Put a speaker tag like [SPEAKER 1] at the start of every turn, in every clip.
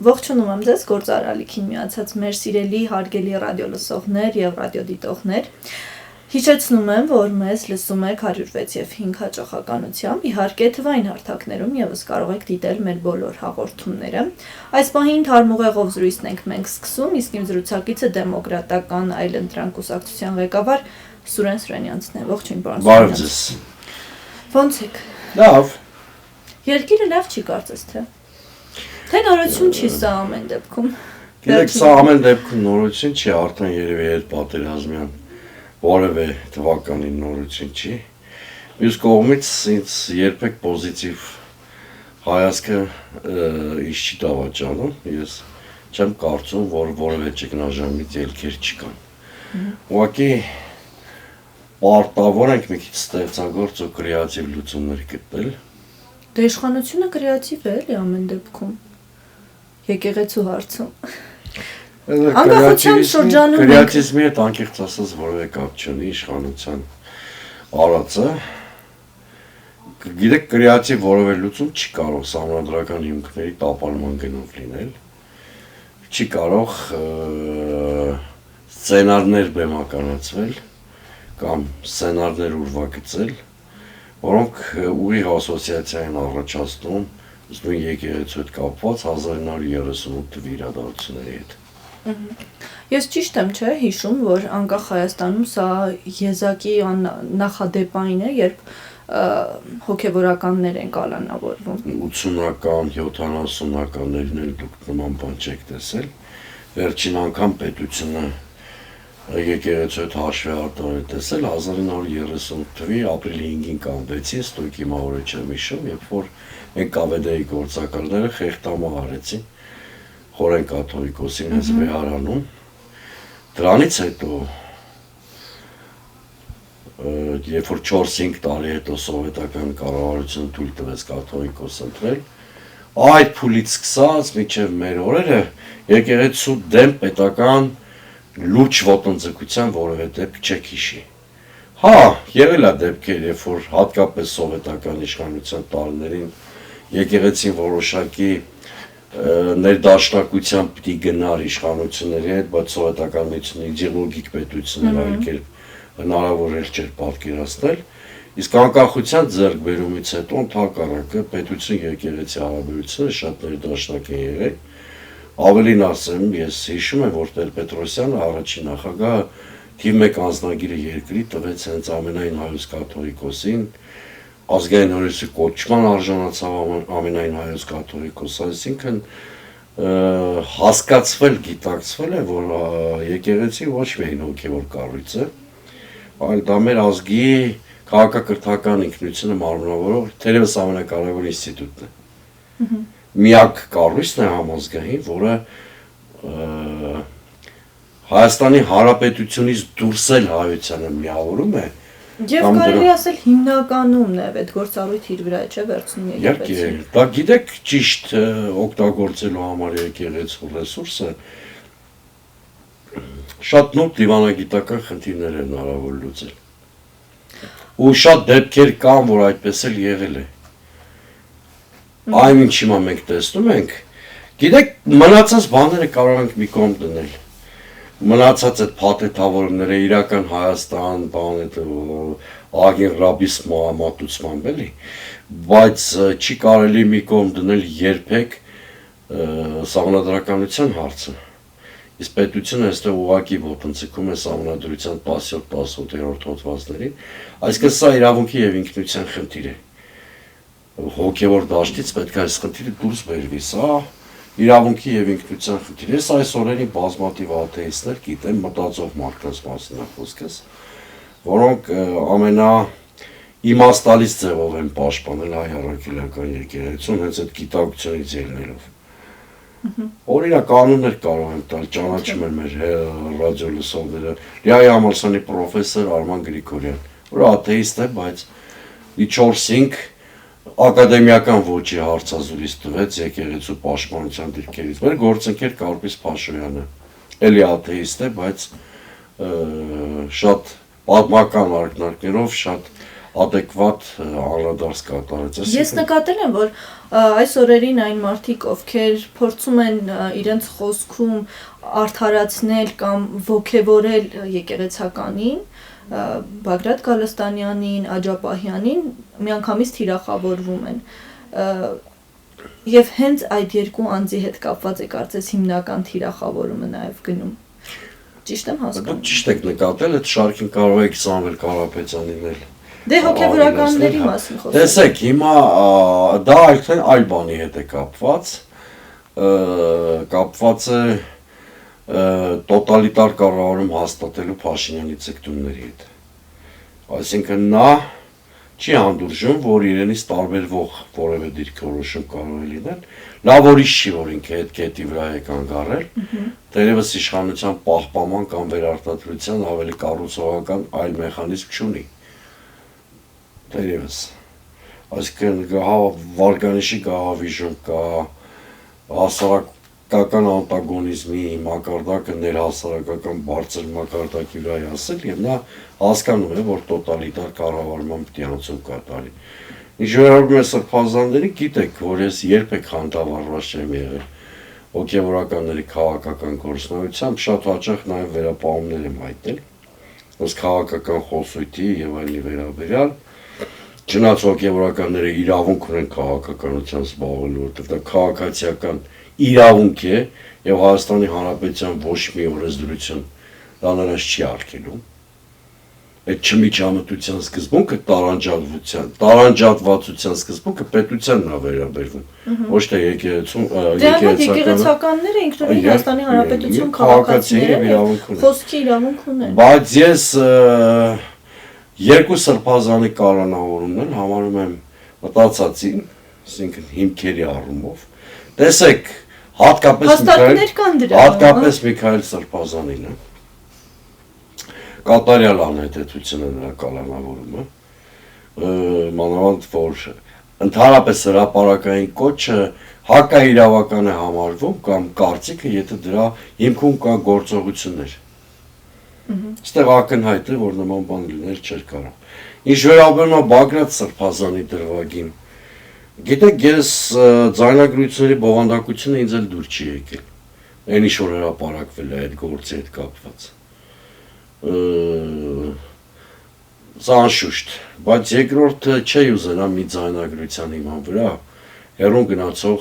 [SPEAKER 1] Ողջունում եմ ձեզ գործարարալիքին միացած մեր սիրելի հարգելի ռադիոլսողներ եւ ռադիոդիտողներ։ Հիշեցնում եմ, որ մեզ լսում եք 106 եւ 5 հաճախականությամբ, իհարկե թվային հարթակներում եւս կարող եք դիտել մեր բոլոր հաղորդումները։ Այս պահին թարմուղեղով զրույցն ենք մենք սկսում, իսկ իմ զրուցակիցը դեմոկրատական այլընտրանք կուսակցության ղեկավար Սուրեն Սուրենյանցն է։ Ողջույն, պարոն Սուրենյանց։ Ոնց եք։
[SPEAKER 2] Լավ։
[SPEAKER 1] Երկիրը լավ չի կարծես թե։ Թե նորություն չի սա ամեն դեպքում։
[SPEAKER 2] Գիտեք, սա ամեն դեպքում նորություն չի, արդեն երևի այդ պատերազմյան որևէ թվականի նորություն չի։ Մյուս կողմից ինձ երբեք պոզիտիվ հայացքը ինչ չի դավաճանում, ես չեմ կարծում, որ որևէ ճգնաժամից ելքեր չկան։ Ուղղակի պարտավոր ենք մի քիչ ստեղծագործ ու կրեատիվ լուծումներ գտնել։
[SPEAKER 1] Դե իշխանությունը կրեատիվ է էլի ամեն դեպքում։ Եկեղեցու հարցում։ Անկախության շրջանում
[SPEAKER 2] կրեատիվի հետ անկեղծ ասած որևէ կապ չունի իշխանության արածը։ Գիտեք, կրեատիվ որևէ լուծում չի կարող սահմանադրական հիմքերի տապալման գնով լինել։ Չի կարող սցենարներ բեմականացվել կամ սցենարներ ուրվագծել, որոնք ուղիղ ասոցիացիա են առաջացնում նույն եկեղեցու հետ կապված 1938 թվականի իրադարձությունների հետ։
[SPEAKER 1] Ես ճիշտ եմ, չէ՞, հիշում, որ անկախ Հայաստանում սա եզակի նախադեպային է, երբ հոգևորականներ են կալանավորվում։
[SPEAKER 2] 80-ական, 70-ականներին էլ դուք նման բան չեք տեսել։ Վերջին անգամ պետությունը եկեղեցու հետ հաշվի արտահայտել է տեսել 1938 թվականի ապրիլի 5-ին կամ 6-ին ստույգի մահորը չեմ հիշում, երբ որ ՆԿՎԴ-ի գործակալները խեղդամահ արեցին խորեն կաթողիկոսին հենց Վեհարանում։ Դրանից հետո երբ որ 4-5 տարի հետո սովետական կառավարությունը թույլ տվեց կաթողիկոս ընտրել, այդ փուլից սկսած մինչև մեր օրերը եկեղեցու դեմ պետական լուրջ ոտնձգության որևէ դեպք չեք հիշի։ Հա, եղել է դեպքեր, երբ որ հատկապես սովետական իշխանության տարիներին եկեղեցին որոշակի ներդաշնակությամբ պիտի գնար իշխանությունների հետ, բայց սովետական միությունը իդեոլոգիկ պետություններ այլ կերպ հնարավոր էր չէր պատկերացնել, իսկ անկախության ձեռքբերումից հետո ընդհակառակը պետություն եկեղեցի հարաբերությունները շատ ներդաշնակ են եղել։ Ավելին ասեմ, ես հիշում եմ, որ Տեր-Պետրոսյանը առաջին նախագահը թիվ 1 անձնագիրը երկրի տվեց հենց ամենայն հայոց կաթողիկոսին, ազգային օրենսի կոչման արժանացավ ամենայն հայոց կաթողիկոս, այսինքն հասկացվել, գիտակցվել է, որ եկեղեցի ոչ միայն հոգևոր կառույց է, այլ դա մեր ազգի քաղաքակրթական ինքնությունը մարմնավորող թերևս ամենակարևոր ինստիտուտն է։ Միակ կառույցն է համազգային, որը Հայաստանի Հանրապետությունից դուրս էլ հայությանը միավորում է։
[SPEAKER 1] Եվ կարելի ասել հիմնականումն է այդ գործառույթը իր վրա չէ վերցնում եկեղեցին։
[SPEAKER 2] Դա գիտեք ճիշտ օգտագործելու համար եկեղեցու ռեսուրսը շատ նոր դիվանագիտական խնդիրներ են հնարավոր լուծել։ Ու շատ դեպքեր կան, որ այդպես էլ եղել է։ Այն ինչ հիմա մենք տեսնում ենք, գիտեք, մնացած բաները կարող ենք մի կողմ դնել։ Մնացած այդ փաթեթավորումները իրական Հայաստան, ագին ռաբիս մատուցմամբ էլի, բայց չի կարելի մի կողմ դնել երբեք սահմանադրականության հարցը։ Իսկ պետությունը այստեղ ուղղակի ոտնձգում է սահմանադրության 17-18-րդ հոդվածներին, այսինքն սա իրավունքի եւ ինքնության խնդիր է։ Հոգևոր դաշտից պետք է այս խնդիրը դուրս բերվի, սա իրավունքի եւ ինքնության խնդիր է։ Ես այս օրերին բազմաթիվ աթեիստներ գիտեմ, մտածող մարդկանց մասին է խոսքս, որոնք ամենա իմաստալից ձևով են պաշտպանել հայ առաքելական եկեղեցուն հենց այդ գիտակցությունից ելնելով։ Օրինակ կանոններ կարող են տալ, ճանաչում են մեր ռադիոլսողները, Լիայի համալսարանի պրոֆեսոր Արման Գրիգորյան, որ աթեիստ է, բայց 4-5 ակադեմիական ոճի հարցազրույց տվեց եկեղեցու պաշտպանության դիրքերից։ Մեր գործընկեր Կարպիս Փաշոյանը, էլի աթեիստ է, բայց շատ պատմական ակնարկներով շատ adekvat անդրադարձ կատարեց։
[SPEAKER 1] Ես նկատել եմ, որ այս օրերին այն մարդիկ, ովքեր փորձում են իրենց խոսքում արդարացնել կամ ոգևորել եկեղեցականին, Բագրատ Գալստանյանին, Աջապահյանին, միանգամից թիրախավորվում են։ Եվ հենց այդ երկու անձի հետ կապված է կարծես հիմնական թիրախավորումը նաև գնում։ Ճիշտ եմ հասկանում։
[SPEAKER 2] Դուք ճիշտ եք նկատել, այդ շարքին կարող եք Սամվել Կարապետյանին էլ։
[SPEAKER 1] Դե հոգևորականների մասին խոսում։
[SPEAKER 2] Տեսեք, հիմա դա այլ բանի հետ է կապված է տոտալիտար կառավարում հաստատելու Փաշինյանի ձգտումների հետ։ Այսինքն նա չի հանդուրժում, որ իրենից տարբերվող որևէ դիրքորոշում կարող է լինել, նա որից չի, որ ինքը այդ կետի վրա է կանգ առել, դերևս իշխանության պահպանման կամ վերարտադրության ավելի կառուցողական այլ մեխանիզմ չունի։ Դերևս։ Այսինքն վարկանիշի գահավիժում կա, հասարակական անտագոնիզմի մակարդակը ներհասարակական բարձր մակարդակի վրա է ասել, եւ նա հասկանում է, որ տոտալիտար կառավարման պիտի անցում կատարի։ Ինչ վերաբերում է սրբազաններին, գիտեք, որ ես երբեք խանդավառված չեմ եղել հոգևորականների քաղաքական գործունեությամբ, շատ հաճախ նաեւ վերապահումներ եմ հայտնել, ըստ քաղաքական խոսույթի եւ այլնի վերաբերյալ, չնայած հոգևորականները իրավունք ունեն քաղաքականությամբ զբաղվելու, որտեղ դա քաղաքացիական իրավունք է եւ Հայաստանի Հանրապետության ոչ մի օրենսդրություն դա նրանց չի արգելում։ Այդ չմիջամտության սկզբունքը տարանջատվածության սկզբունքը պետությանն է վերաբերվում, ոչ թե
[SPEAKER 1] եկեղեցականները ինքնուրույն Հայաստանի Հանրապետություն քաղաքացիները խոսքի իրավունք ունեն։
[SPEAKER 2] Բայց ես երկու սրբազանի կալանավորումն էլ համարում եմ մտածածին, այսինքն հիմքերի առումով։ Տեսեք, հատկապես Միքայել Սրբազանինը կատարյալ անհետեցություն է նրա կալանավորումը, մանավանդ որ ընդհանրապես հրապարակային կոչը հակաիրավական է համարվում կամ կարծիքը, եթե դրա հիմքում կա գործողություններ։ Այստեղ ակնհայտ է, որ նման բան լինել չէր կարող։ Ինչ վերաբերում է Բագրատ Սրբազանի դրվագին, գիտեք, ես ձայնագրությունների բովանդակությունը ինձ էլ դուր չի եկել, այն ինչ որ հրապարակվել է այդ գործի հետ կապված։ Սա անշուշտ, բայց երկրորդը չի ուզենա մի ձայնագրության հիման վրա հեռուն գնացող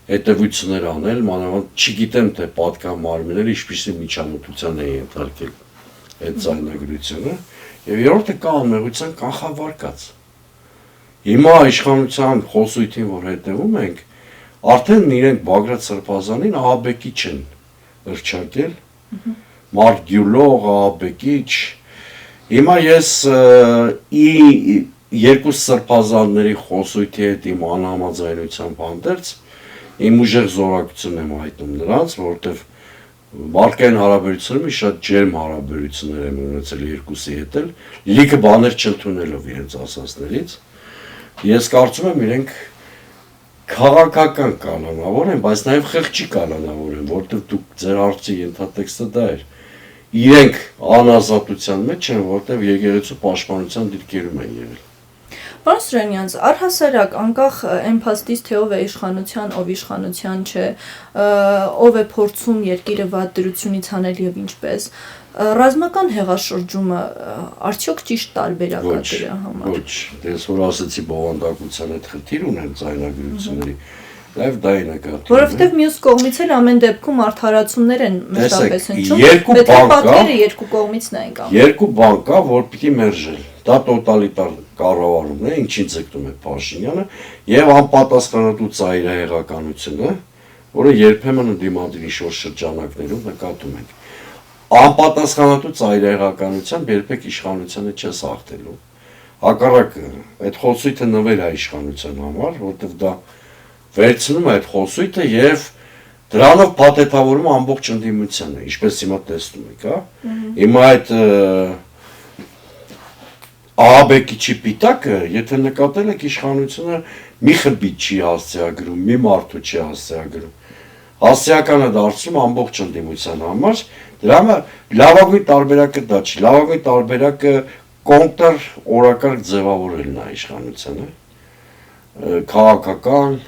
[SPEAKER 2] հետևություններ անել, մանավանդ չգիտեմ, թե պատկան մարմինները ինչպիսի միջամտության է ենթարկել այդ ձայնագրությունը, եւ երրորդը կա անմեղության կանխավարկած։ Հիմա իշխանության խոսույթին, որ հետևում ենք, արդեն իրենք Բագրատ Սրբազանին ահաբեկիչ են հռչակել, Մարգյուլող, ահաբեկիչ։ Հիմա ես երկու սրբազանների խոսույթի հետ իմ անհամաձայնությամբ հանդերձ իմ ուժեղ զորակցությունն եմ հայտնում նրանց, որովհետև մարդկային հարաբերությունները մի շատ ջերմ հարաբերություններ եմ ունեցել երկուսի հետ էլ, լիքը բաներ չընդունելով իրենց ասածներից։ Ես կարծում եմ իրենք քաղաքական կանոնավոր են, բայց նաև խղճի կանոնավոր են, որովհետև դուք ձեր հարցի ենթատեքստը դա էր։ Իրենք անազատության մեջ են, որտեղ եկեղեցու պաշտպանության դիրքերում են եղել։
[SPEAKER 1] Պարոն Սուրենյան, առհասարակ անկախ այն փաստից, թե ով է իշխանության, ով իշխանության չէ, ով է փորձում երկիրը վատ դրությունից հանել եւ ինչպես, ռազմական հեղաշրջումը արդյոք ճիշտ տարբերակ է դրա համար։
[SPEAKER 2] Ոչ, դες որ ասացի բովանդակության հետ խնդիր ունեն ձայնագրությունների, Նաև դա է նկատի։
[SPEAKER 1] Որովհետև մյուս կողմից էլ ամեն դեպքում արդարացումներ են մշտապես հնչում,
[SPEAKER 2] պետք է
[SPEAKER 1] պատկերը երկու կողմից նայենք ամ։
[SPEAKER 2] Երկու բան կա, որ պիտի մերժել։ Դա տոտալիտար կառավարումն է, ինչին ձգտում է Փաշինյանը, եւ անպատասխանատու ծայրահեղականությունը, որը երբեմն ընդդիմադիր ինչ-որ շրջանակներում նկատում ենք։ Անպատասխանատու ծայրահեղականությամբ երբեք իշխանությանը չես հաղթելու։ Հակառակը, այդ խոսույթը նվեր է իշխանության համար, որովհետև դա վերցնում է այդ խոսույթը եւ դրանով փաթեթավորում ամբողջ ընդդիմությանը, ինչպես հիմա տեսնում եք, հա։ Հիմա այդ ահաբեկիչի պիտակը, եթե նկատել եք, իշխանությունը մի խմբից չի հասցեագրում, մի մարդու չի հասցեագրում։ Հասցեականը դարձնում ամբողջ ընդդիմության համար, դրա համար լավագույն տարբերակը դա չի, լավագույն տարբերակը կոնտր օրակարգ ձևավորելն է իշխանությունը, քաղաքական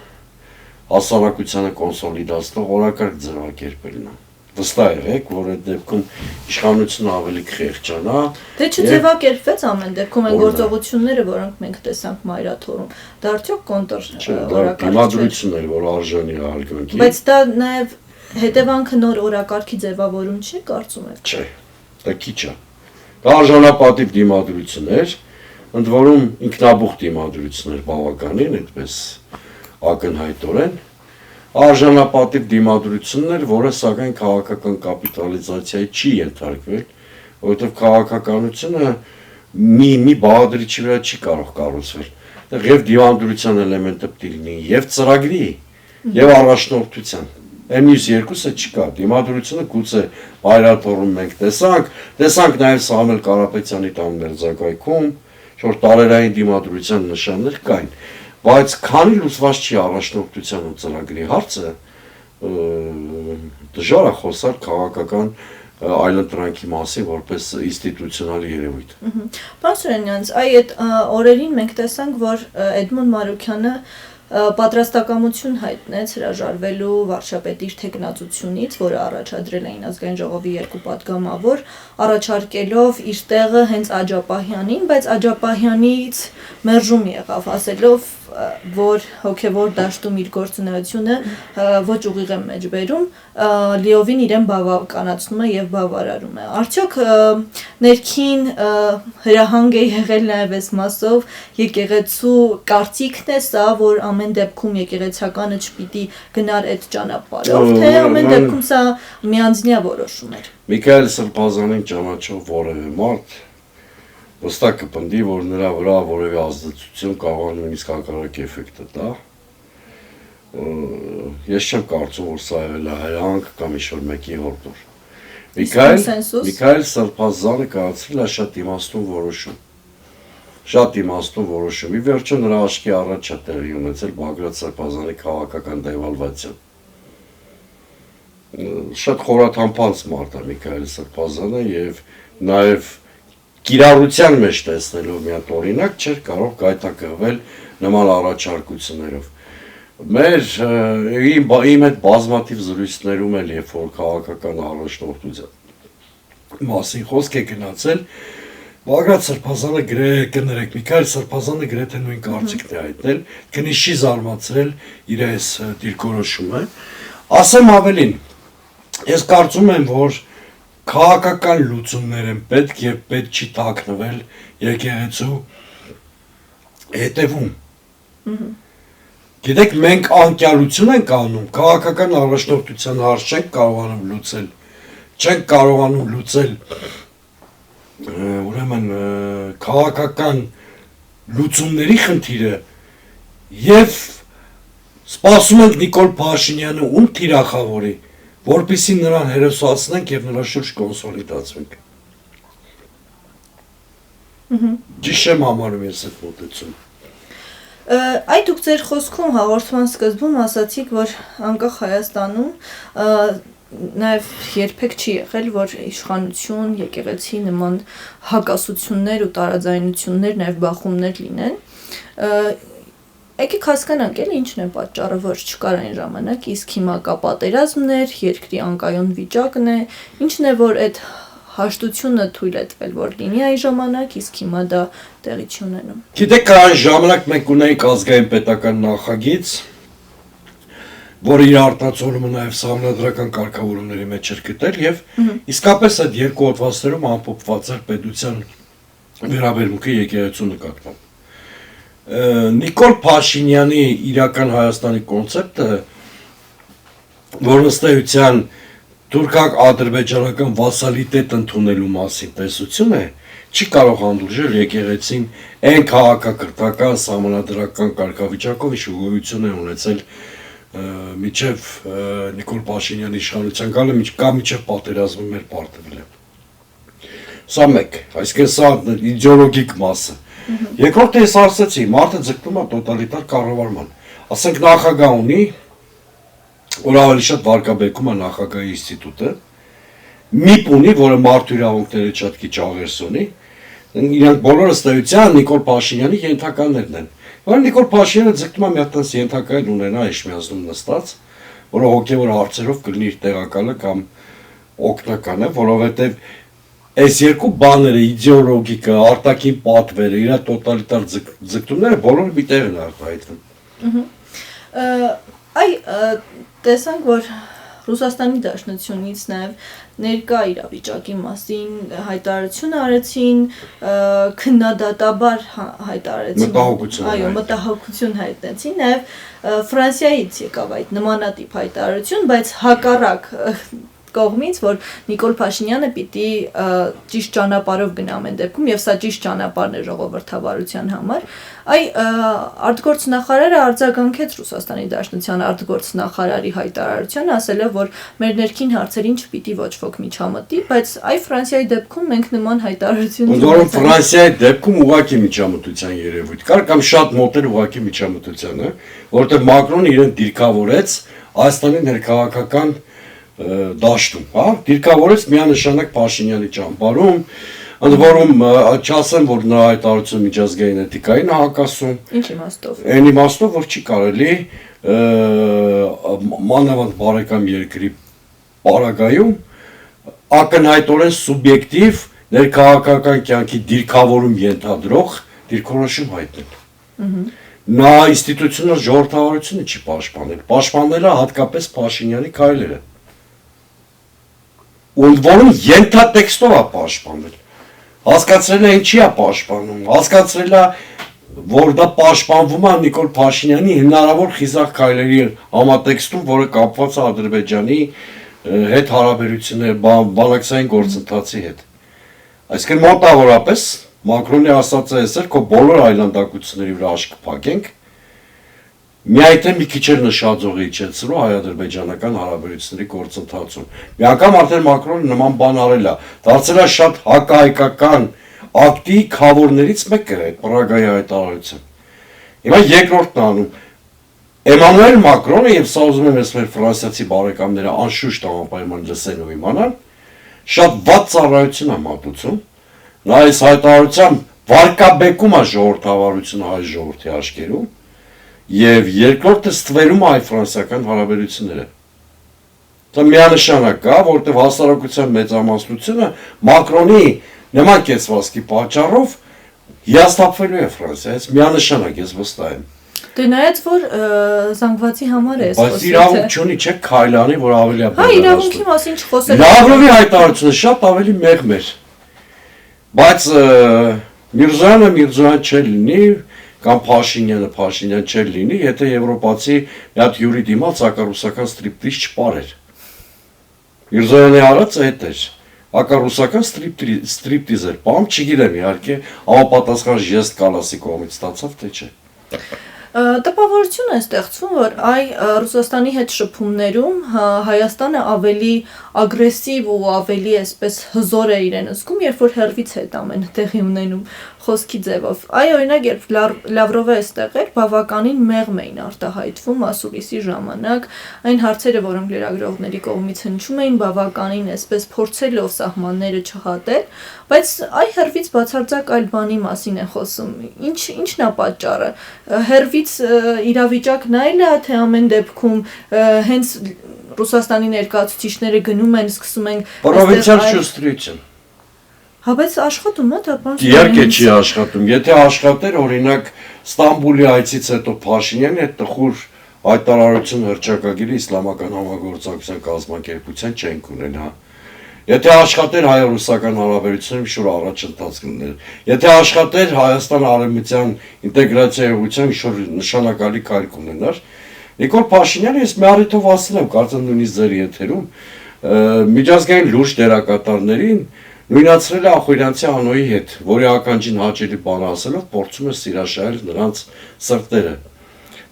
[SPEAKER 2] հասարակությանը կոնսոլիդացնող օրակարգ ձևակերպելն է։ Վստահ եղեք, որ այդ դեպքում իշխանությունը ավելի քեղճանա։
[SPEAKER 1] Դե չձևակերպվեց ամեն դեպքում այն գործողությունները, որոնք մենք տեսանք Մայրաթորում, դա արդյոք կոնտր օրակարգ չէ։
[SPEAKER 2] Դիմադրություններ, որ արժանի է արգանքի։
[SPEAKER 1] Բայց դա նաև հետևանքը նոր օրակարգի ձևավորում չի, կարծում եք։
[SPEAKER 2] Չէ, դա քիչ է։ Դա արժանապատիվ դիմադրություններ, ընդ որում ինքնաբուխ դիմադրություններ բավականին, այդպես ակնհայտորեն, արժանապատիվ դիմադրություններ, որը սակայն քաղաքական կապիտալիզացիայի չի ենթարկվել, որովհետև քաղաքականությունը մի բաղադրիչի վրա չի կարող կառուցվել։ Այդտեղ եւ դիմադրության էլեմենտը պետք է լինի, եւ ծրագրի, եւ առաջնորդության։ Այն մյուս երկուսը չկա։ Դիմադրությունը գուցե Մայրաթորում մենք տեսանք նաև Սամվել Կարապետյանի տան մերձակայքում, որ տարերային դիմադրության նշաններ կային, բայց քանի լուծված չի առաջնորդության ու ծրագրի հարցը, դժվար է խոսալ քաղաքական այլընտրանքի մասին որպես ինստիտուցիոնալ երևույթ։
[SPEAKER 1] Պարոն Սուրենյանց, այդ օրերին մենք տեսանք, որ Էդմոն Մարուքյանը պատրաստակամություն հայտնեց հրաժարվելու վարչապետի իր թեկնածությունից, որը առաջադրել էին ազգային ժողովի երկու պատգամավոր, առաջարկելով իր տեղը հենց Աջապահյանին, բայց Աջապահյանից մերժում եղավ, ասելով, որ հոգևոր դաշտում իր գործունեությունը ոչ ուղիղ է մեջբերում, լիովին իրեն բավականացնում է եւ բավարարում է։ Արդյոք ներքին հրահանգ է եղել նաեւ այս մասով եկեղեցու կարծիքն է սա, որ ամեն դեպքում եկեղեցականը չպիտի գնար այդ ճանապարհով, թե ամեն դեպքում սա միանձնյա որոշում էր։
[SPEAKER 2] Միքայել Սրբազանին ճանաչող որևէ մարդ վստահ կպնդի, որ նրա վրա որևէ ազդեցություն կարող է նույնիսկ հակառակ էֆեկտը տա։ Ես չեմ կարծում, որ սա եղել է հրահանգ կամ ինչ-որ մեկի հորդոր։ Միքայել Սրբազանը կայացրել է շատ իմաստուն որոշում։ Շատ իմաստուն որոշում։ Ի վերջո նրա աչքի առաջ է տեղի ունեցել Բագրատ Սրբազանի քաղաքական դեվալվացիան։ Շատ խորաթափանց մարդ է Միքայել Սրբազանը եւ նաեւ կիրառության մեջ տեսնելով մի հատ օրինակ չէր կարող գայթակղվել նման առաջարկություններով։ Իմ հետ բազմաթիվ զրույցներում էլ, երբ որ քաղաքական առաջնորդության մասին խոսք է գնացել, Բագրատ Սրբազանը կներեք, Միքայել Սրբազանը գրեթե նույն կարծիքն է հայտնել, քնի չի զարմացրել իր այս դիրքորոշումը։ Ասեմ ավելին, ես կարծում եմ, որ քաղաքական լուծումներ են պետք եւ պետք չի թաքնվել եկեղեցու հետևում։ Գիտեք, մենք անկյալություն ենք անում, քաղաքական առաջնորդության հարց չենք կարողանում լուծել, չենք կարողանում լուծել ուրեմն քաղաքական լուծումների խնդիրը եւ սպասում ենք Նիկոլ Փաշինյանը ում թիրախավորի, որպեսզի նրան հերոսացնենք եւ նրա շուրջ կոնսոլիդացվենք։ Ճիշտ եմ համարում ես այդ մոտեցումը։
[SPEAKER 1] Այդ դուք ձեր խոսքում հաղորդման սկզբում ասացիք, որ անկախ Հայաստանում նաև երբեք չի եղել, որ իշխանություն, եկեղեցի նման հակասություններ ու տարաձայնություններ, նաև բախումներ լինեն։ Եկեք հասկանանք, էլի ինչն է պատճառը, որ չկար այն ժամանակ, իսկ հիմա կա պատերազմներ, երկրի անկայուն վիճակն է, ինչն է, որ այդ հաշտությունը թույլ է տվել, որ լինի այն ժամանակ, իսկ հիմա դա տեղի չի ունենում։
[SPEAKER 2] Գիտեք, այն ժամանակ մենք ունեինք ազգային պետական նախագիծ, որը իր արտացոլումը նաև սահմանադրական կարգավորումների մեջ էր գտել եւ իսկապես այդ երկու հոդվածներում ամփոփված էր պետության վերաբերմունքը եկեղեցու նկատմամբ։ Նիկոլ Փաշինյանի իրական Հայաստանի կոնցեպտը, որ ըստ էության թուրք-ադրբեջանական վասալիտետ ընդունելու մասին տեսություն է, չի կարող հանդուրժել եկեղեցին այն քաղաքակրթական սահմանադրական կարգավիճակով, ինչ ուղղություն է ունեցել միջև Նիկոլ Փաշինյանի իշխանության գալը մինչև պատերազմը մեր պարտվել է։ Սա մեկ, այսինքն սա իդեոլոգիկ մասը։ Երկրորդը ես ասացի, մարդը ձգտում է տոտալիտար կառավարման։ Ասենք նախագահ ունի, որ ավելի շատ վարկաբեկում է նախագահի ինստիտուտը, ՄԻՊ ունի, որը մարդու իրավունքների շատ քիչ աղերս ունի, Իրանք բոլորը ստեյության Նիկոլ Փաշինյանի ենթականներն են։ Որ Նիկոլ Փաշինյանը ձգտում է մի հատ ենթակայել ունենա Էջմիածնում նստած, որը հոգևոր հարցերով կլինի իր տեղակալը կամ օգնական է, որովհետև այս երկու բաները իդեոլոգիկը, արտաքին պատվերը, իր տոտալիտար ձգտումները բոլորը մի տեղ են արտահայտվում։
[SPEAKER 1] Այ տեսանք, որ Ռուսաստանի Դաշնությունից նաև ներկա իրավիճակի մասին հայտարարություն արեցին, քննադատաբար հայտարարեցին, այո, մտահոգություն հայտնեցին, նաև Ֆրանսիայից եկավ այդ նմանատիպ հայտարարություն, բայց հակառակ կողմից, որ Նիկոլ Փաշինյանը պիտի ճիշտ ճանապարհով գնա ամեն դեպքում, եւ սա ճիշտ ճանապարհն է ժողովրդավարության համար, այ արտգործնախարարը արձագանքեց Ռուսաստանի Դաշնության արտգործնախարարի հայտարարությանը, ասելով, որ մեր ներքին հարցերին չպիտի ոչ ոք միջամտի, բայց այ Ֆրանսիայի դեպքում մենք նման հայտարարություն
[SPEAKER 2] ունենք։ Ֆրանսիայի դեպքում ուղղակի միջամտության երևույթ կար կամ շատ մոտեր ուղղակի միջամտության, որտեղ Մակրոնը իրեն դիրքավորեց Հայաստանի ներքաղաքական դաշտում, հա, դիրքավորեց միանշանակ Փաշինյանի ճամբարում, ընդ որում չասեմ, որ նրա հայտարարությունը միջազգային էթիկային է հակասում։
[SPEAKER 1] Ինչ իմաստով։
[SPEAKER 2] Այն իմաստով, որ չի կարելի մանավանդ բարեկամ երկրի պարագայում ակնհայտորեն սուբյեկտիվ ներքաղաքական կյանքի դիրքավորում ենթադրող դիրքորոշում հայտնել։ Նա ինստիտուցիոնալ ժողովրդավարությունը չի պաշտպանել, պաշտպանել է հատկապես Փաշինյանի քայլերը։ Und որում ենթատեքստով է պաշտպանել։ Հասկացրել է ինչի է պաշտպանում, հասկացրել է, որ դա պաշտպանվում է Նիկոլ Փաշինյանի հնարավոր խիզախ քայլերի համատեքստում, որը կապված է Ադրբեջանի հետ հարաբերությունների բանակցային գործընթացի հետ։ Այսինքն մոտավորապես Մակրոնի ասածը էս էր, քո բոլոր այլանդակությունների վրա աշկ փակենք, միայն թե մի քիչ էլ նշաձողի իջեցրու հայ-ադրբեջանական հարաբերությունների գործընթացում։ Մի անգամ արդեն Մակրոնը նման բան արել է, դարձել է շատ հակահայկական ակտի քավորներից մեկը այդ Պրագայի հայտարարությունը։ Հիմա երկրորդն անում Էմանուել Մակրոնը, եւ սա ուզում եմ ես մեր ֆրանսիացի բարեկամները անշուշտ անպայման լսեն ու իմանան, շատ վատ ծառայություն է մատուցում։ Նա այս հայտարարությամբ վարկաբեկում է ժողովրդավարությունը հայ ժողովրդի աչքերում։ Եվ երկրորդը ստվերում է հայ-ֆրանսիական հարաբերությունները։ Դա միանշանակ կա, որտեղ հասարակության մեծամասնությունը Մակրոնի նման կեցվածքի պատճառով հիասթափվելու է Ֆրանսիայից, միանշանակ ես վստահ եմ։
[SPEAKER 1] Դե նայած որ զանգվածի համար է
[SPEAKER 2] Բայց իրավունք չունի, չէ՞ քայլանի, որ ավելի է։
[SPEAKER 1] Հա, իրավունքի մասին չխոսել։
[SPEAKER 2] Լավրովի հայտարարությունը շատ ավելի մեղմ էր։ Բայց Միրզոյանը չէր լինի, կամ Փաշինյանը չէր լինի, եթե եվրոպացի մի հատ յուրի դիմաց հակառուսական ստրիպտիզ չպարեր։ Միրզոյանի արածը այդ էր։ Հակառուսական ստրիպտիզ էր, պամ չգիտեմ իհարկե, համապատասխան ժեստ Կալասի կողմից ստացավ, թե չէ։
[SPEAKER 1] Տպավորություն է ստեղծվում, որ Ռուսաստանի հետ շփումներում Հայաստանը ավելի ագրեսիվ ու ավելի այսպես հզոր է իրեն զգում, երբ որ հերվից հետ ամենը տեղի ունենում խոսքի ձևով։ Այ օրինակ, երբ Լավրովը այստեղ էր, բավականին մեղմ էին արտահայտվում ասուլիսի ժամանակ, այն հարցերը, որոնք լրագրողների կողմից հնչում էին, բավականին այսպես փորձելով սահմանները չհատել, բայց այ հերվից բացարձակ այլ բանի մասին է խոսում։ Ինչն է պատճառը։ Հերվից իրավիճակն այլ է, թե ամեն դեպքում հենց Ռուսաստանի ներկայացուցիչները գնում են, սկսում են
[SPEAKER 2] Պրովինցիալ շուստրություն։
[SPEAKER 1] Հա, բայց աշխատում է դա բան։
[SPEAKER 2] Իհարկե չի աշխատում։ Եթե աշխատեր, օրինակ Ստամբուլի այցից հետո Փաշինյանի այդ տխուր հայտարարություն հռչակագիրը իսլամական համագործակցության կազմակերպության չենք ունել, հա։ Եթե աշխատեր հայ-ռուսական հարաբերությունների շուտ առաջընթաց կլիներ, եթե աշխատեր Հայաստան արևմտյան ինտեգրացիայի ուղղությամբ շուտ նշանակալի քայլ կունենար, Նիկոլ Փաշինյանը ես մի առիթով ասել եմ, կարծեմ նույնիսկ ձեր եթերում, միջազգային լուրջ դերակատարներին նույնացրել է Ախուրյանցի Անոյի հետ, որի ականջին հաճելի բան ասելով փորձում է սիրաշահել նրանց սրտերը։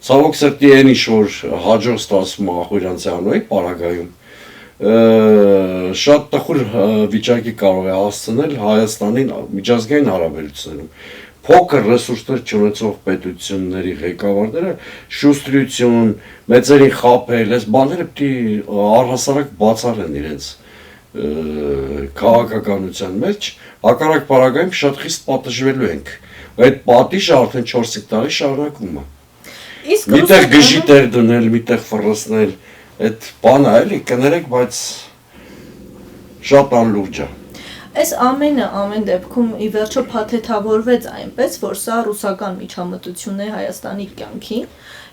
[SPEAKER 2] Ցավոք սրտի այն ինչ որ հաջող ստացվում է Ախուրյանցի Անոյի պարագայում, շատ տխուր վիճակի կարող է հասցնել Հայաստանին միջազգային հարաբերություններում։ Փոքր ռեսուրսներ չունեցող պետությունների ղեկավարները շուստրություն, մեծերին խաբել, այս բաները պետք է առհասարակ բացառեն իրենց քաղաքականության մեջ, հակառակ պարագայում շատ խիստ պատժվելու ենք։ Այդ պատիժը արդեն 4-5 տարի շարունակվում է։ Միտեղ գժի տեղ դնել, միտեղ ֆռսնել, այդ բանը էլի կներեք, բայց շատ անլուրջ է։
[SPEAKER 1] Այս ամենը ամեն դեպքում ի վերջո փաթեթավորվեց այնպես, որ սա ռուսական միջամտություն է Հայաստանի կյանքին,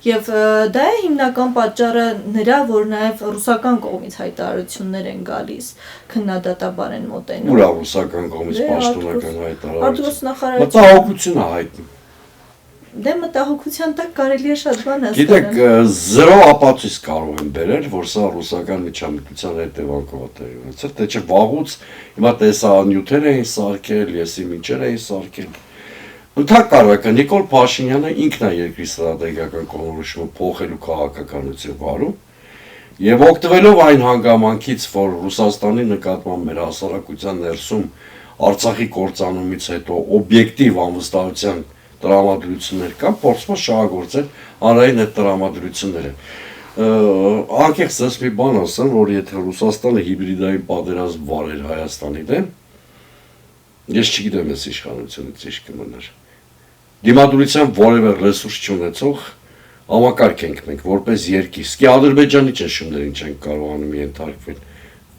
[SPEAKER 1] եւ դա է հիմնական պատճառը նրա, որ նաեւ ռուսական կողմից հայտարարություններ են գալիս, քննադատաբար են մոտենում։
[SPEAKER 2] Ուրա ռուսական կողմից պաշտոնական հայտարարություն։
[SPEAKER 1] Մտահոգություն
[SPEAKER 2] է հայտնում։
[SPEAKER 1] Դե մտահոգության տակ կարելի է շատ բան ասել։
[SPEAKER 2] Գիտեք, զրո ապացույց կարող են բերել, որ սա ռուսական միջամտության հետևանքով է տեղի ունեցել, թե չէ վաղուց հիմա տեսանյութեր էին սարքել, եսի միջեր էին սարքել։ Ընդհակառակը Նիկոլ Փաշինյանը ինքն է երկրի ստրատեգիական կողմնորոշումը փոխելու քաղաքականություն վարում եւ օգտվելով այն հանգամանքից, որ Ռուսաստանի նկատմամբ մեր հասարակության ներսում Արցախի կործանումից հետո օբյեկտիվ անվստահության տրամադրություններ կան, փորձում շահագործել հանրային այդ տրամադրությունները։ Անկեղծ ես մի բան ասեմ, որ եթե Ռուսաստանը հիբրիդային պատերազմ վարեր Հայաստանի դեմ, ես չգիտեմ այս իշխանությունից ինչ կմնար։ Դիմադրության որևէ ռեսուրս չունեցող համակարգ ենք մենք որպես երկիր։ Իսկ Ադրբեջանի ճնշումներին չենք կարողանում ենթարկվել։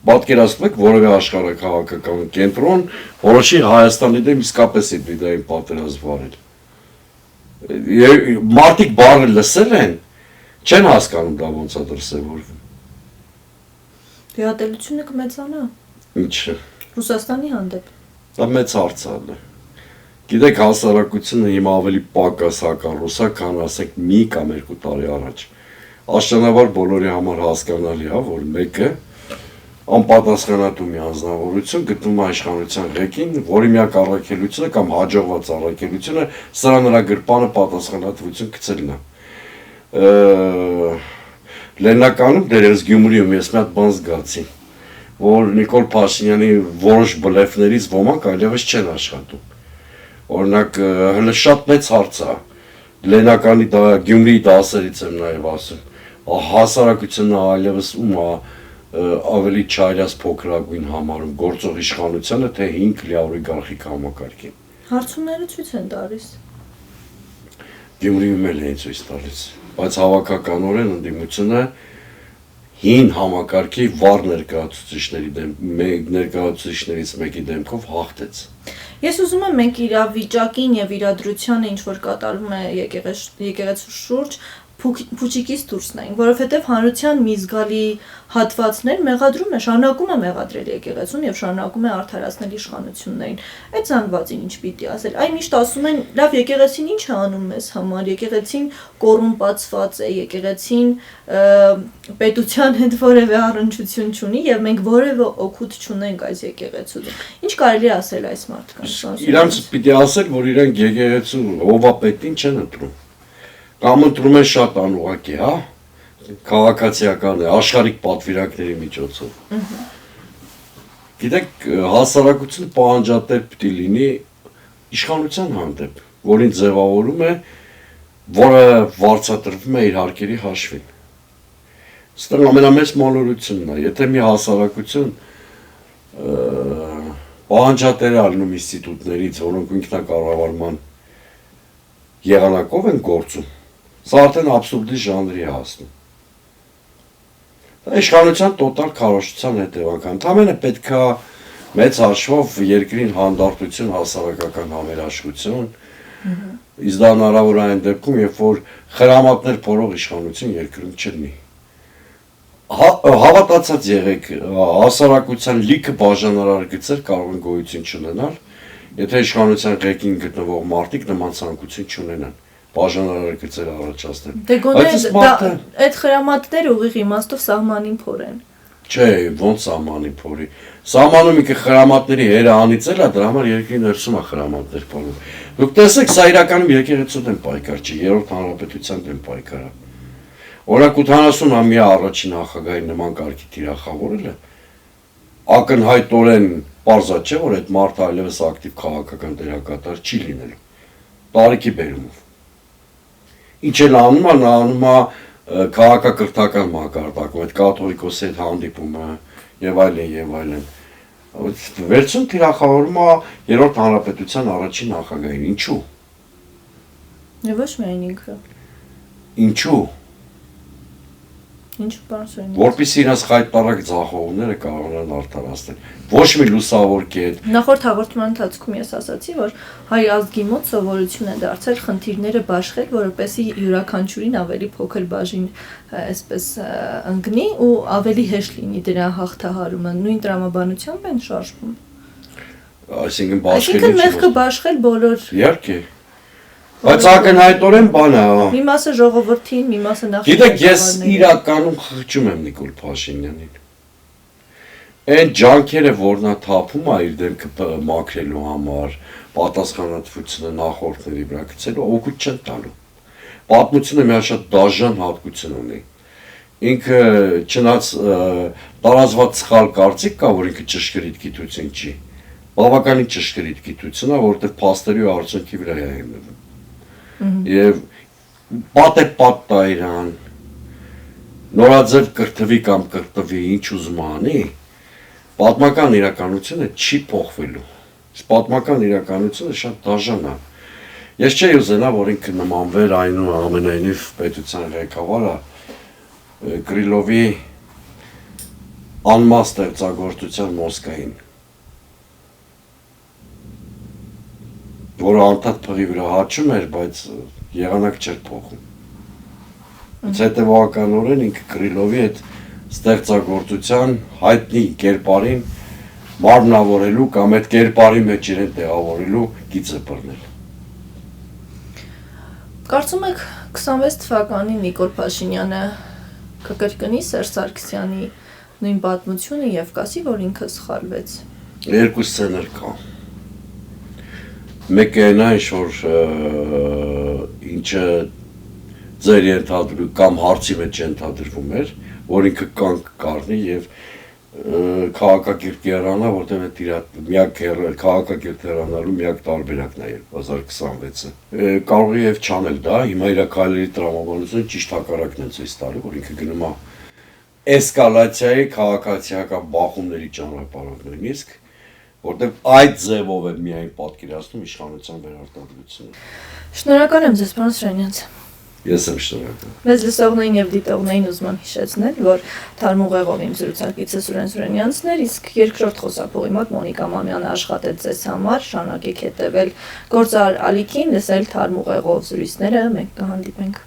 [SPEAKER 2] Պատկերացնում եք որևէ աշխարհակաղակական կենտրոն որոշի Հայաստանի դեմ իսկապես հիբրիդային պատերազմ վարել։ Մարդիկ բառը լսել են, չեն հասկանում դա ոնց է դրսևորվում։
[SPEAKER 1] Դիատելությունը կմեծանա։
[SPEAKER 2] Ինչը։
[SPEAKER 1] Ռուսաստանի հանդեպ։
[SPEAKER 2] Դա մեծ հարց է։ Գիտեք, հասարակությունը հիմա ավելի պակաս հակառուսա, քան ասենք մի կամ 2 տարի առաջ։ Աշնանաբար բոլորի համար հասկանալի է, որ մեկը անպատասխանատու մի անձնավորություն գտնում է իշխանության ղեկին, որի միակ առաքելությունը կամ հաջողված առաքելությունը սրա նրա գրպանը պատասխանատվություն գցելն է։ Լեննականում դերևս Գյումրիում ես մի հատ բան զգացի, որ Նիկոլ Փաշինյանի որոշ բլեֆներից ոմանք այլևս չեն աշխատում։ Օրինակ, հələ շատ մեծ հարց է, Լենականի Գյումրիի դասերից եմ նաև ասում, հասարակությունը այլևս ում է ավելի չայրած փոքրագույն համարում գործող իշխանությանը, թե 5 լիավոր օլիգարխիկ համակարգին։
[SPEAKER 1] Հարցումները ցույց են տալիս։
[SPEAKER 2] Գյումրիում էլ են ցույց տալիս, բայց հավաքականորեն ընդդիմությունը հին համակարգի վառ ներկայացուցիչներից մեկի դեմքով հաղթեց։
[SPEAKER 1] Ես ուզում եմ մենք իրավիճակին եւ իրադրությանը ինչ որ կատարվում է եկեղեցու շուրջ փուչիկից դուրս նայենք, որովհետև հանրության մի զգալի հատվածներ մեղադրում է, շարունակում է մեղադրել եկեղեցուն եւ շարունակում է արդարացնել իշխանություններին։ Այդ զանգվածին ինչ պիտի ասել։ Այն միշտ ասում են, լավ, եկեղեցին ինչ է անում մեզ համար, եկեղեցին կոռումպացված է, եկեղեցին պետության հետ որևէ առնչություն չունի եւ մենք որևէ օգուտ չունենք այս եկեղեցուց։ Ինչ կարելի է ասել այս մարդկանց։
[SPEAKER 2] Իրանց պիտի ասել, որ իրանք եկեղեցու հովապետին չեն ընտրում։ Կամ ընտրում են շատ անուղակի, հա, քաղաքացիական է, աշխարհիկ պատվիրանքների միջոցով։ Գիտեք, հասարակությունը պահանջատեր պիտի լինի իշխանության հանդեպ, որին ձևավորում է, որը վարձատրվում է իր հարկերի հաշվին։ Ստեղ ամենամեծ մոլորությունն է, եթե մի հասարակություն պահանջատեր է ալնում ինստիտուտներից, որոնք ինքնակառավարման եղանակով են գործում, սա արդեն աբսուրդի ժանրի է հասնում։ Իշխանության տոտալ քարոզչության հետևանք, ընդամենը պետք է մեծ հաշվով երկրին հանդարտություն, հասարակական համերաշխություն, իսկ դա հնարավոր է այն դեպքում, երբ որ խրամատներ փորող իշխանություն երկրում չլինի։ Հավատացած եղեք, հասարակության լիքը բաժանարար գծեր կարող են գոյություն չունենալ, եթե իշխանության ղեկին գտնվող մարդիկ նման ցանկություն չունենան, բաժանարար գծեր առաջացնեն։
[SPEAKER 1] Դե գոնե այդ խրամատները ուղիղ իմաստով սահմանին փորեն։
[SPEAKER 2] Չէ, ոնց սահմանին փորի։ Սահմանում ինքը խրամատների հերը անիծել է, դրա համար երկրի ներսում է խրամատներ փորում։ Դուք տեսեք, սա իրականում եկեղեցու դեմ պայքար չի, երրորդ հանրապետության դեմ պայքար է։ Օրինակ 80-ամյա առաջին նախագահի նման կարգի թիրախավորելը ակնհայտորեն պարզա չէ, որ այդ մարդը այլևս ակտիվ քաղաքական դերակատար չի լինելու։ Տարիքի բերումով։ Ինչ էլ անում է, նա անում է քաղաքակրթական մակարդակում, այդ կաթողիկոսի հետ հանդիպումը, եւ այլն եւ այլն։ Վերցում թիրախավորում է երրորդ հանրապետության առաջին նախագահին, ինչու։
[SPEAKER 1] Եվ ոչ միայն ինքը։
[SPEAKER 2] Ինչու։
[SPEAKER 1] Ինչու պարոն Սուրենյան։
[SPEAKER 2] Որպեսզի իրենց խայտարակ ձախողումները կարողանան արդարացնել։ Ոչ մի լուսավոր կետ։
[SPEAKER 1] Նախորդ հաղորդման ընթացքում ես ասացի, որ հայ ազգի մոտ սովորություն է դարձել խնդիրները բաշխել, որովհետեւ յուրաքանչյուրին ավելի փոքր բաժին այսպես ընկնի ու ավելի հեշտ լինի դրա հաղթահարումը։ Նույն տրամաբանությամբ են շարժվում։
[SPEAKER 2] Այսինքն բաշխել։
[SPEAKER 1] Այսինքն մեղքը բաշխել բոլոր։
[SPEAKER 2] Իհարկե։ Բայց ակնհայտորեն բան է։
[SPEAKER 1] Մի մասը ժողովրդին, մի մասը նախ։
[SPEAKER 2] Գիտեք, ես իրականում խղճում եմ Նիկոլ Փաշինյանին։ Այն ջանքերը, որ նա թափում է իր դեմքը մաքրելու համար, պատասխանատվությունը նախորդների վրա գցելու, օգուտ չեն տալու։ Պատմությունը մի շատ դաժան հատկություն ունի։ Ինքը չնայած տարածված սխալ կարծիք կա, որ ինքը ճշգրիտ գիտություն չի։ Բավականին ճշգրիտ գիտություն է, որովհետև փաստերի ու արդյունքի վրա է հիմնվում։ Եվ պատեպատ տա իրան, նորաձև կրթվի կամ կրթվի, ինչ ուզում անի, պատմական իրականությունը չի փոխվելու։ Պատմական իրականությունը շատ դաժան է։ Ես չէի ուզենա, որ ինքը նմանվեր այնուամենայնիվ պետության ղեկավարը Կրիլովի անմաս ստեղծագործության Մոսկվային, որը անդադ փղի վրա հաչում էր, բայց եղանակ չէր փոխում։ Բայց հետևականորեն ինքը Կրիլովի այդ ստեղծագործության հայտնի կերպարին մարմնավորելու կամ այդ կերպարի մեջ իրեն տեղավորելու գիծ է բռնել։
[SPEAKER 1] Կարծում եք 26 թվականին Նիկոլ Փաշինյանը կկրկնի Սերժ Սարգսյանի նույն պատմությունը եւ կասի, որ ինքը սխալվեց։
[SPEAKER 2] Երկու սցենար կա։ Մեկը նա ինչ-որ ինչը ձեր ենթադրում կամ հարցի մեջ ենթադրվում էր, որ ինքը կանգ կառնի եւ քաղաքակիրթ հեռանա, որտեղ այդ իր միակ քաղաքակիրթ հեռանալու միակ տարբերակն է 2026-ը։ Կարող է եւ չանել դա, հիմա իր քայլերի տրամաբանությունը ճիշտ հակառակն է ցույց տալու, որ ինքը գնում է էսկալացիայի քաղաքացիական բախումների ճանապարհով նույնիսկ, որտեղ այդ ձևով է միայն պատկերացնում իշխանության վերարտադրությունը։
[SPEAKER 1] Շնորհակալ եմ ձեզ, պարոն Սուրենյան։
[SPEAKER 2] Ես եմ շնորհակալ։
[SPEAKER 1] Մեզ լսողներին եւ դիտողներին ուզում եմ հիշեցնել, որ թարմուղեղով իմ զրուցակիցը Սուրեն Սուրենյանցն էր, իսկ երկրորդ խոսափողի մոտ Մոնիկա Մամյանը աշխատեց ձեզ համար, շարունակեք հետևել Գործար ալիքին, լսել թարմուղեղով զրույցները, մենք կհանդիպենք։